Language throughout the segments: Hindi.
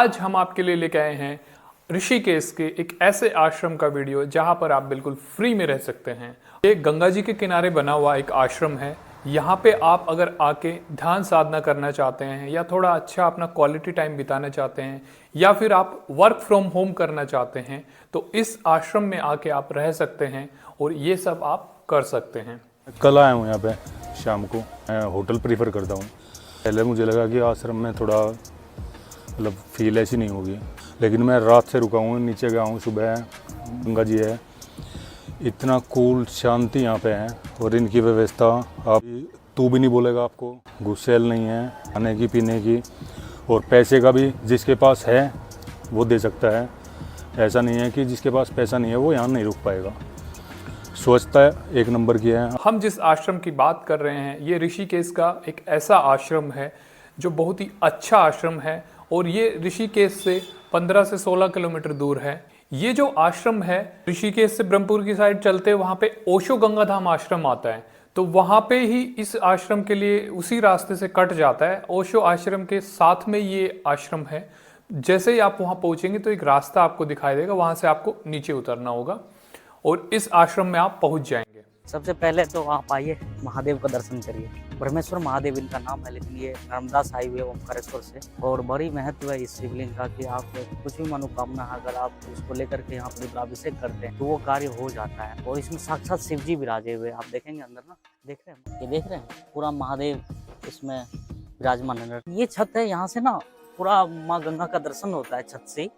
आज हम आपके लिए लेके आए हैं ऋषिकेश के एक ऐसे आश्रम का वीडियो जहां पर आप बिल्कुल फ्री में रह सकते हैं। ये गंगा जी के किनारे बना हुआ एक आश्रम है। यहाँ पे आप अगर आके ध्यान साधना करना चाहते हैं या थोड़ा अच्छा अपना क्वालिटी टाइम बिताना चाहते हैं या फिर आप वर्क फ्रॉम होम करना चाहते हैं तो इस आश्रम में आके आप रह सकते हैं और ये सब आप कर सकते हैं। कल आया हूँ यहाँ पे शाम को। मैं होटल प्रीफर करता हूँ। पहले मुझे लगा कि आश्रम में थोड़ा मतलब फील ऐसी नहीं होगी, लेकिन मैं रात से रुका हूँ, नीचे गया हूँ, सुबह गंगा जी है, इतना कूल शांति यहाँ पे है। और इनकी व्यवस्था आप तू भी नहीं बोलेगा, आपको घुसेल नहीं है खाने की पीने की, और पैसे का भी जिसके पास है वो दे सकता है। ऐसा नहीं है कि जिसके पास पैसा नहीं है वो यहाँ नहीं रुक पाएगा। स्वच्छता एक नंबर की है। हम जिस आश्रम की बात कर रहे हैं ये ऋषिकेश का एक ऐसा आश्रम है जो बहुत ही अच्छा आश्रम है और ये ऋषिकेश से 15 से 16 किलोमीटर दूर है। ये जो आश्रम है ऋषिकेश से ब्रह्मपुर की साइड चलते वहाँ पे ओशो गंगाधाम आश्रम आता है, तो वहाँ पे ही इस आश्रम के लिए उसी रास्ते से कट जाता है। ओशो आश्रम के साथ में ये आश्रम है। जैसे ही आप वहाँ पहुँचेंगे तो एक रास्ता आपको दिखाई देगा, वहाँ से आपको नीचे उतरना होगा और इस आश्रम में आप पहुँच जाएंगे। सबसे पहले तो आप आइए, महादेव का दर्शन करिए। ब्रह्मेश्वर महादेव इनका नाम है, लेकिन ये नर्मदा से आए हुए ओमकारेश्वर से। और बड़ी महत्व है इस शिवलिंग का कि आप कुछ भी मनोकामना अगर आप उसको लेकर के यहाँ पर रुद्राभिषेक करते हैं तो वो कार्य हो जाता है। और इसमें साक्षात शिव जी विराजे हुए आप देखेंगे अंदर ना, देख रहे हैं, ये देख रहे हैं पूरा महादेव इसमें विराजमान है। ये छत है, यहाँ से ना पूरा माँ गंगा का दर्शन होता है छत से।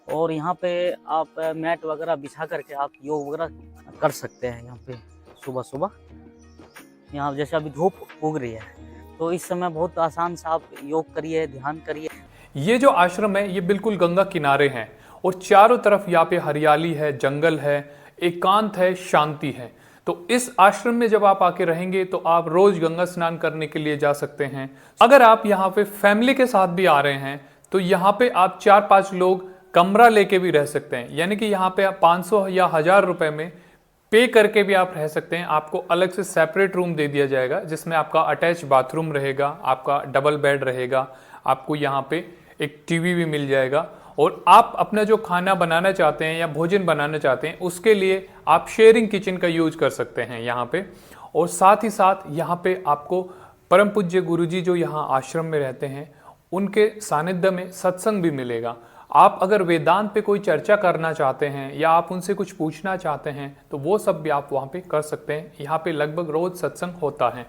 और यहाँ पे आप मैट वगैरह बिछा करके आप योग वगैरह कर सकते हैं। यहाँ पे सुबह सुबह यहाँ जैसे अभी धूप उग रही है तो इस समय बहुत आसान से आप योग करिए, ध्यान करिए। ये जो आश्रम है ये बिल्कुल गंगा किनारे हैं और चारों तरफ यहाँ पे हरियाली है, जंगल है, एकांत है, शांति है। तो इस आश्रम में जब आप आके रहेंगे तो आप रोज गंगा स्नान करने के लिए जा सकते हैं। अगर आप यहाँ पे फैमिली के साथ भी आ रहे हैं तो यहाँ पे आप 4-5 लोग कमरा लेके भी रह सकते हैं, यानी कि यहाँ पे आप 500 या 1000 रुपए में पे करके भी आप रह सकते हैं। आपको अलग से सेपरेट रूम दे दिया जाएगा जिसमें आपका अटैच बाथरूम रहेगा, आपका डबल बेड रहेगा, आपको यहाँ पे एक टीवी भी मिल जाएगा। और आप अपना जो खाना बनाना चाहते हैं या भोजन बनाना चाहते हैं उसके लिए आप शेयरिंग किचन का यूज कर सकते हैं यहाँ पे। और साथ ही साथ यहाँ पे आपको परम पूज्य गुरुजी जो यहाँ आश्रम में रहते हैं उनके सानिध्य में सत्संग भी मिलेगा। आप अगर वेदांत पे कोई चर्चा करना चाहते हैं या आप उनसे कुछ पूछना चाहते हैं तो वो सब भी आप वहाँ पे कर सकते हैं। यहाँ पे लगभग रोज सत्संग होता है।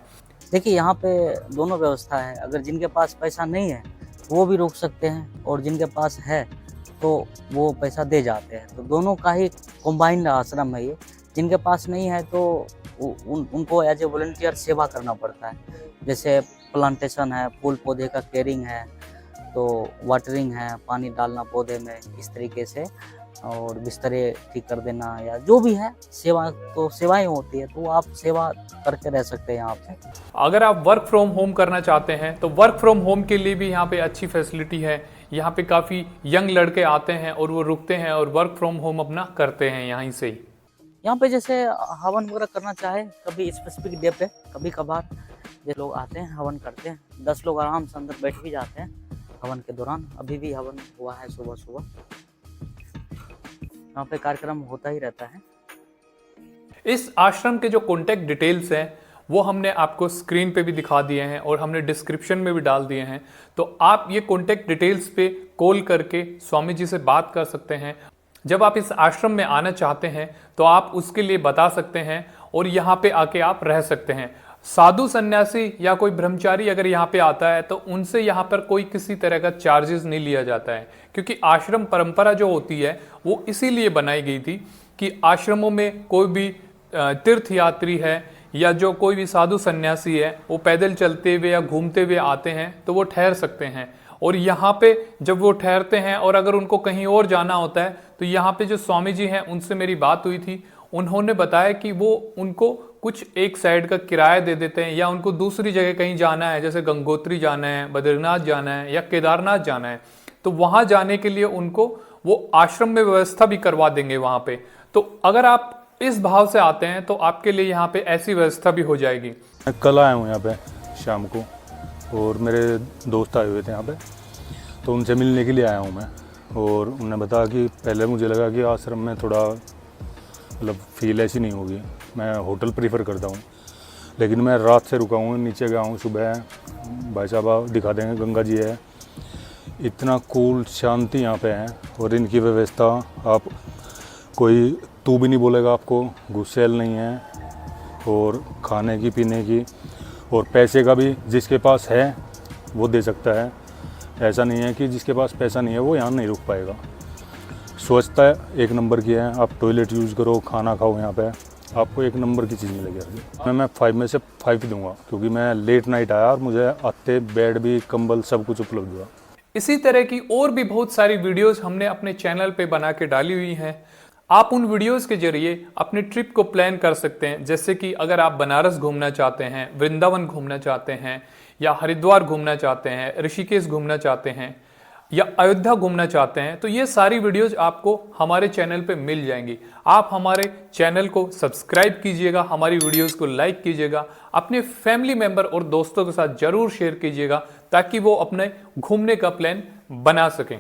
देखिए यहाँ पे दोनों व्यवस्था है। अगर जिनके पास पैसा नहीं है वो भी रुक सकते हैं और जिनके पास है तो वो पैसा दे जाते हैं। तो दोनों का ही कॉम्बाइंड आश्रम है ये। जिनके पास नहीं है तो उनको एज ए वॉलंटियर सेवा करना पड़ता है। जैसे प्लांटेशन है, फूल पौधे का केयरिंग है, तो वाटरिंग है, पानी डालना पौधे में इस तरीके से, और बिस्तरे ठीक कर देना या जो भी है सेवा, तो सेवाएं होती है तो आप सेवा करके रह सकते हैं यहाँ पे। अगर आप वर्क फ्रॉम होम करना चाहते हैं तो वर्क फ्रॉम होम के लिए भी यहाँ पे अच्छी फैसिलिटी है। यहाँ पे काफ़ी यंग लड़के आते हैं और वो रुकते हैं और वर्क फ्रॉम होम अपना करते हैं यहीं से ही। यहाँ पे जैसे हवन वगैरह करना चाहे कभी स्पेसिफिक डे पे, कभी कभार ये लोग आते हैं हवन करते हैं। 10 लोग आराम से अंदर बैठ भी जाते हैं हवन के दौरान। अभी भी हवन हुआ है सुबह सुबह। यहाँ पे कार्यक्रम होता ही रहता है। इस आश्रम के जो कॉन्टैक्ट डिटेल्स हैं वो हमने आपको स्क्रीन पे भी दिखा दिए हैं और हमने डिस्क्रिप्शन में भी डाल दिए हैं। तो आप ये कॉन्टैक्ट डिटेल्स पे कॉल करके स्वामी जी से बात कर सकते हैं। जब आप इस आश्रम में आना चाहते हैं तो आप उसके लिए बता सकते हैं और यहाँ पे आके आप रह सकते हैं। साधु सन्यासी या कोई ब्रह्मचारी अगर यहाँ पे आता है तो उनसे यहाँ पर कोई किसी तरह का चार्जेस नहीं लिया जाता है, क्योंकि आश्रम परंपरा जो होती है वो इसीलिए बनाई गई थी कि आश्रमों में कोई भी तीर्थ यात्री है या जो कोई भी साधु सन्यासी है वो पैदल चलते हुए या घूमते हुए आते हैं तो वो ठहर सकते हैं। और यहाँ पे जब वो ठहरते हैं और अगर उनको कहीं और जाना होता है तो यहाँ पे जो स्वामी जी हैं उनसे मेरी बात हुई थी, उन्होंने बताया कि वो उनको कुछ एक साइड का किराया दे देते हैं या उनको दूसरी जगह कहीं जाना है, जैसे गंगोत्री जाना है, बद्रीनाथ जाना है या केदारनाथ जाना है, तो वहाँ जाने के लिए उनको वो आश्रम में व्यवस्था भी करवा देंगे वहाँ पे। तो अगर आप इस भाव से आते हैं तो आपके लिए यहाँ पे ऐसी व्यवस्था भी हो जाएगी। मैं कल आया हूँ यहाँ पे शाम को और मेरे दोस्त आए हुए थे यहाँ पे, तो उनसे मिलने के लिए आया हूँ मैं। और उन्होंने बताया कि पहले मुझे लगा कि आश्रम में थोड़ा मतलब फील ऐसी नहीं होगी, मैं होटल प्रीफर करता हूँ। लेकिन मैं रात से रुका हूँ, नीचे गया हूँ, सुबह भाई साहब आप दिखा देंगे, गंगा जी है, इतना कूल शांति यहाँ पे है। और इनकी व्यवस्था आप कोई तू भी नहीं बोलेगा, आपको गुस्सेल नहीं है, और खाने की पीने की और पैसे का भी जिसके पास है वो दे सकता है। ऐसा नहीं है कि जिसके पास पैसा नहीं है वो यहाँ नहीं रुक पाएगा। स्वच्छता एक नंबर की है, आप टॉयलेट यूज़ करो, खाना खाओ, यहाँ पे आपको एक नंबर की चीज़ मिलेगी। मैं 5 में से 5 दूंगा, क्योंकि मैं लेट नाइट आया और मुझे आते बेड भी, कंबल सब कुछ उपलब्ध हुआ। इसी तरह की और भी बहुत सारी वीडियोस हमने अपने चैनल पे बना के डाली हुई हैं। आप उन वीडियोस के जरिए अपनी ट्रिप को प्लान कर सकते हैं। जैसे कि अगर आप बनारस घूमना चाहते हैं, वृंदावन घूमना चाहते हैं, या हरिद्वार घूमना चाहते हैं, ऋषिकेश घूमना चाहते हैं, या अयोध्या घूमना चाहते हैं, तो ये सारी वीडियोस आपको हमारे चैनल पे मिल जाएंगी। आप हमारे चैनल को सब्सक्राइब कीजिएगा, हमारी वीडियोस को लाइक कीजिएगा, अपने फैमिली मेंबर और दोस्तों के साथ जरूर शेयर कीजिएगा, ताकि वो अपने घूमने का प्लान बना सकें।